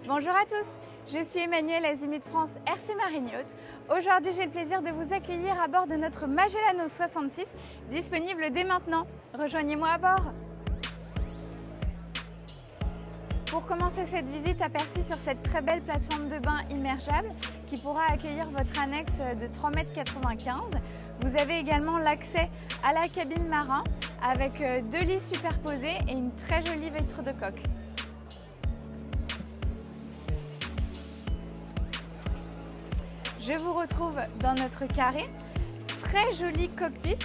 Bonjour à tous, je suis Emmanuelle Azimut France RC Marine Yacht. Aujourd'hui, j'ai le plaisir de vous accueillir à bord de notre Magellano 66, disponible dès maintenant. Rejoignez-moi à bord. Pour commencer cette visite aperçue sur cette très belle plateforme de bain immergeable qui pourra accueillir votre annexe de 3,95 m, vous avez également l'accès à la cabine marin avec 2 lits superposés et une très jolie vitre de coque. Je vous retrouve dans notre carré, très joli cockpit,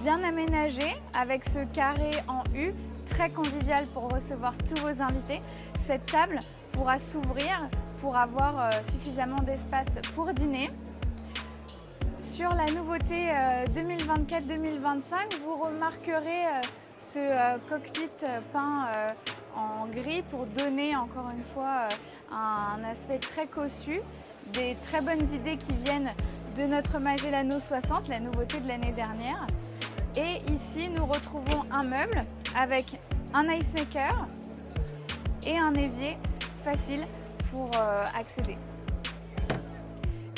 bien aménagé avec ce carré en U, très convivial pour recevoir tous vos invités. Cette table pourra s'ouvrir pour avoir suffisamment d'espace pour dîner. Sur la nouveauté 2024-2025, vous remarquerez ce cockpit peint en gris pour donner encore une fois un aspect très cossu. Des très bonnes idées qui viennent de notre Magellano 60, la nouveauté de l'année dernière. Et ici, nous retrouvons un meuble avec un ice maker et un évier facile pour accéder.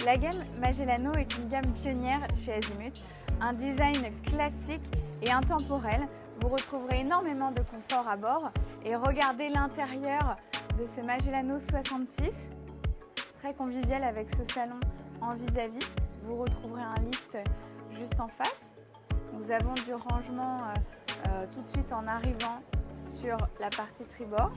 La gamme Magellano est une gamme pionnière chez Azimut, un design classique et intemporel. Vous retrouverez énormément de confort à bord et regardez l'intérieur de ce Magellano 66. Très convivial avec ce salon en vis-à-vis. Vous retrouverez un lift juste en face. Nous avons du rangement tout de suite en arrivant sur la partie tribord.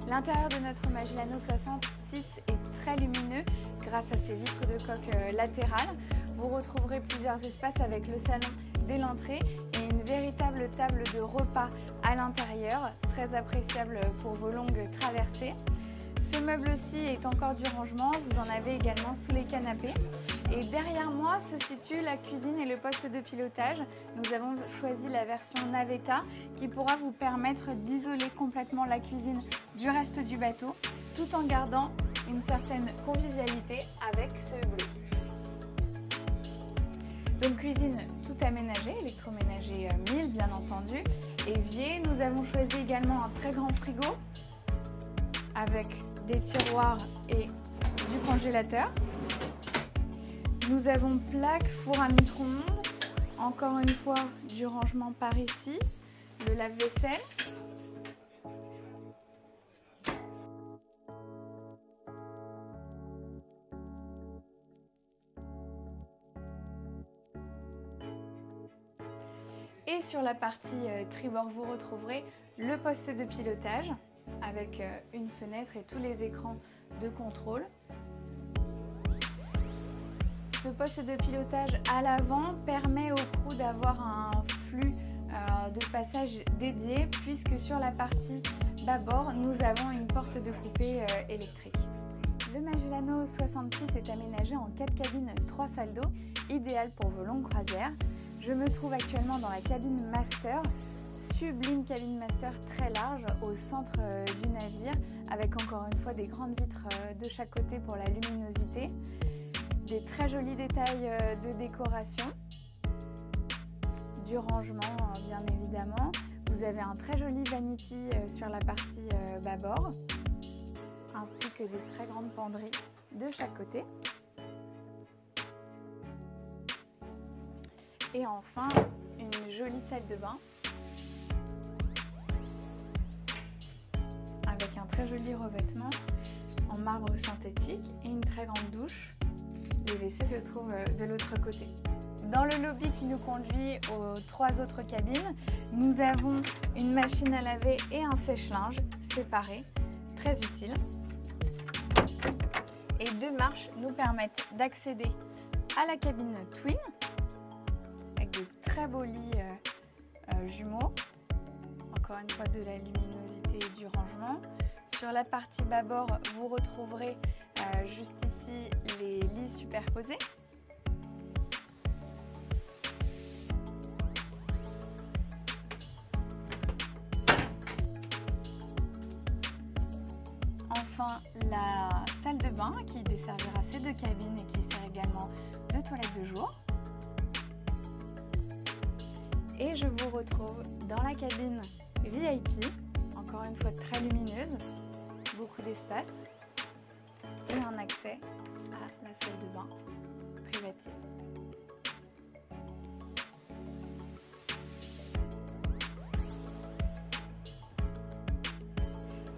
L'intérieur de notre Magellano 66 est très lumineux grâce à ses vitres de coque latérales. Vous retrouverez plusieurs espaces avec le salon dès l'entrée et une véritable table de repas à l'intérieur, très appréciable pour vos longues traversées. Ce meuble-ci est encore du rangement, vous en avez également sous les canapés. Et derrière moi se situe la cuisine et le poste de pilotage. Nous avons choisi la version Navetta qui pourra vous permettre d'isoler complètement la cuisine du reste du bateau tout en gardant une certaine convivialité avec ce hublot. Donc cuisine tout aménagée, électroménager 1000 bien entendu, évier. Nous avons choisi également un très grand frigo avec des tiroirs et du congélateur. Nous avons plaque, four à micro-ondes, encore une fois du rangement par ici, le lave-vaisselle. Et sur la partie tribord, vous retrouverez le poste de pilotage avec une fenêtre et tous les écrans de contrôle. Ce poste de pilotage à l'avant permet au crew d'avoir un flux de passage dédié puisque sur la partie bâbord, nous avons une porte de coupée électrique. Le Magellano 66 est aménagé en 4 cabines 3 salles d'eau, idéal pour vos longues croisières. Je me trouve actuellement dans la cabine master, sublime cabine master très large au centre du navire avec encore une fois des grandes vitres de chaque côté pour la luminosité, des très jolis détails de décoration, du rangement bien évidemment. Vous avez un très joli vanity sur la partie bâbord ainsi que des très grandes penderies de chaque côté. Et enfin, une jolie salle de bain avec un très joli revêtement en marbre synthétique et une très grande douche. Les WC se trouvent de l'autre côté. Dans le lobby qui nous conduit aux 3 autres cabines, nous avons une machine à laver et un sèche-linge séparés, très utiles. Et 2 marches nous permettent d'accéder à la cabine Twin avec de très beaux lits jumeaux. Encore une fois de la luminosité et du rangement. Sur la partie bâbord, vous retrouverez juste ici les lits superposés. Enfin, la salle de bain qui desservira ces 2 cabines et qui sert également de toilette de jour. Et je vous retrouve dans la cabine VIP, encore encore une fois très lumineuse, beaucoup d'espace et un accès à la salle de bain privative.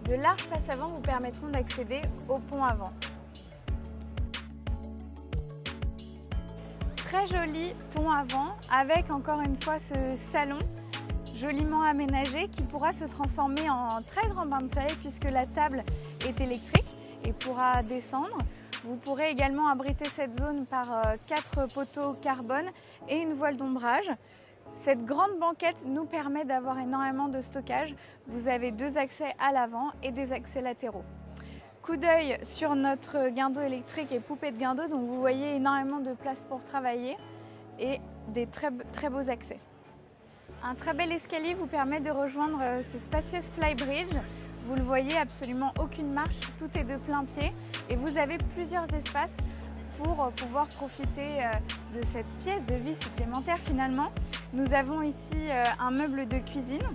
De larges passes avant vous permettront d'accéder au pont avant. Très joli pont avant avec encore une fois ce salon joliment aménagé qui pourra se transformer en très grand bain de soleil puisque la table est électrique et pourra descendre. Vous pourrez également abriter cette zone par 4 poteaux carbone et une voile d'ombrage. Cette grande banquette nous permet d'avoir énormément de stockage. Vous avez 2 accès à l'avant et des accès latéraux. Coup d'œil sur notre guindeau électrique et poupée de guindeau, donc vous voyez énormément de place pour travailler et des très beaux accès. Un très bel escalier vous permet de rejoindre ce spacieux flybridge. Vous le voyez, absolument aucune marche, tout est de plein pied et vous avez plusieurs espaces pour pouvoir profiter de cette pièce de vie supplémentaire finalement. Nous avons ici un meuble de cuisine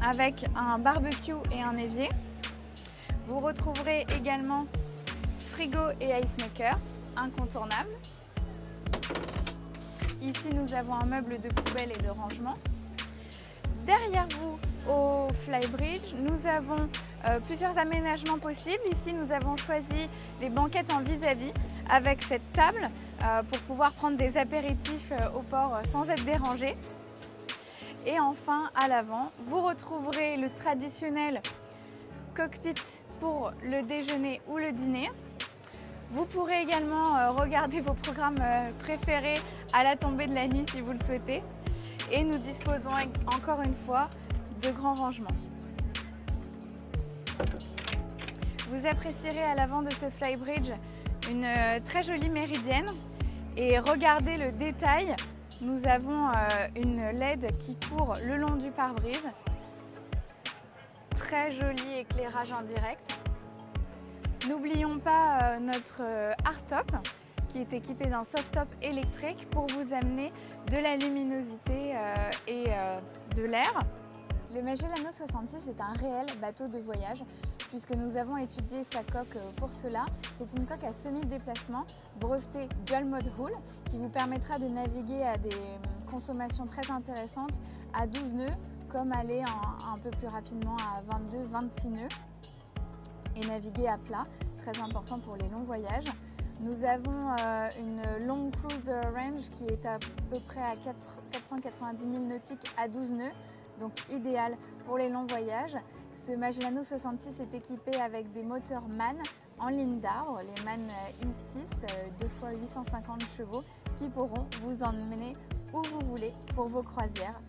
avec un barbecue et un évier. Vous retrouverez également frigo et ice maker, incontournable. Ici nous avons un meuble de poubelle et de rangement. Derrière vous, au flybridge, nous avons plusieurs aménagements possibles. Ici, nous avons choisi les banquettes en vis-à-vis avec cette table pour pouvoir prendre des apéritifs au port sans être dérangé. Et enfin, à l'avant, vous retrouverez le traditionnel cockpit pour le déjeuner ou le dîner. Vous pourrez également regarder vos programmes préférés à la tombée de la nuit si vous le souhaitez. Et nous disposons encore une fois de grands rangements. Vous apprécierez à l'avant de ce flybridge une très jolie méridienne et regardez le détail, nous avons une LED qui court le long du pare-brise. Très joli éclairage en direct. N'oublions pas notre hardtop qui est équipé d'un softtop électrique pour vous amener de la luminosité et de l'air. Le Magellan 66 est un réel bateau de voyage puisque nous avons étudié sa coque pour cela. C'est une coque à semi-déplacement brevetée Dual Mode Hull qui vous permettra de naviguer à des consommations très intéressantes à 12 nœuds comme aller un peu plus rapidement à 22-26 nœuds et naviguer à plat, très important pour les longs voyages. Nous avons une long cruise range qui est à peu près à 490 000 nautiques à 12 nœuds, donc idéal pour les longs voyages. Ce Magellan 66 est équipé avec des moteurs MAN en ligne d'arbre, les MAN i6 2x 850 chevaux qui pourront vous emmener où vous voulez pour vos croisières.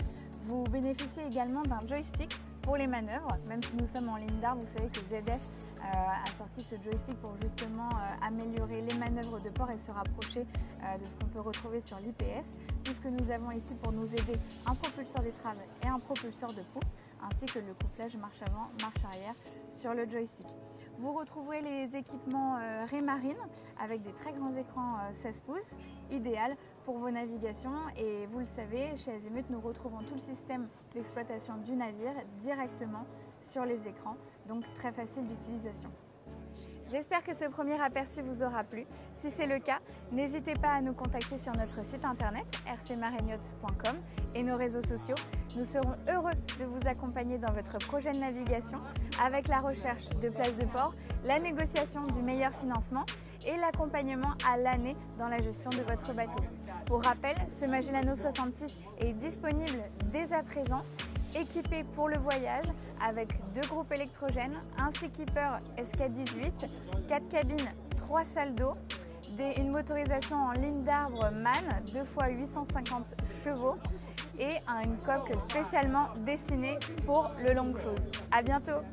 Vous bénéficiez également d'un joystick pour les manœuvres, même si nous sommes en ligne d'arbre, vous savez que ZF a sorti ce joystick pour justement améliorer les manœuvres de port et se rapprocher de ce qu'on peut retrouver sur l'IPS, puisque nous avons ici pour nous aider un propulseur d'étrave et un propulseur de poupe, ainsi que le couplage marche avant, marche arrière sur le joystick. Vous retrouverez les équipements Raymarine avec des très grands écrans 16 pouces, idéal pour vos navigations et vous le savez, chez Azimut, nous retrouvons tout le système d'exploitation du navire directement sur les écrans, donc très facile d'utilisation. J'espère que ce premier aperçu vous aura plu. Si c'est le cas, n'hésitez pas à nous contacter sur notre site internet rcmarignotte.com et nos réseaux sociaux. Nous serons heureux de vous accompagner dans votre projet de navigation avec la recherche de places de port, la négociation du meilleur financement et l'accompagnement à l'année dans la gestion de votre bateau. Pour rappel, ce Magellan 66 est disponible dès à présent, équipé pour le voyage avec 2 groupes électrogènes, un skipper SK18, 4 cabines, 3 salles d'eau, une motorisation en ligne d'arbre MAN 2x 850 chevaux et une coque spécialement dessinée pour le long cruise. À bientôt!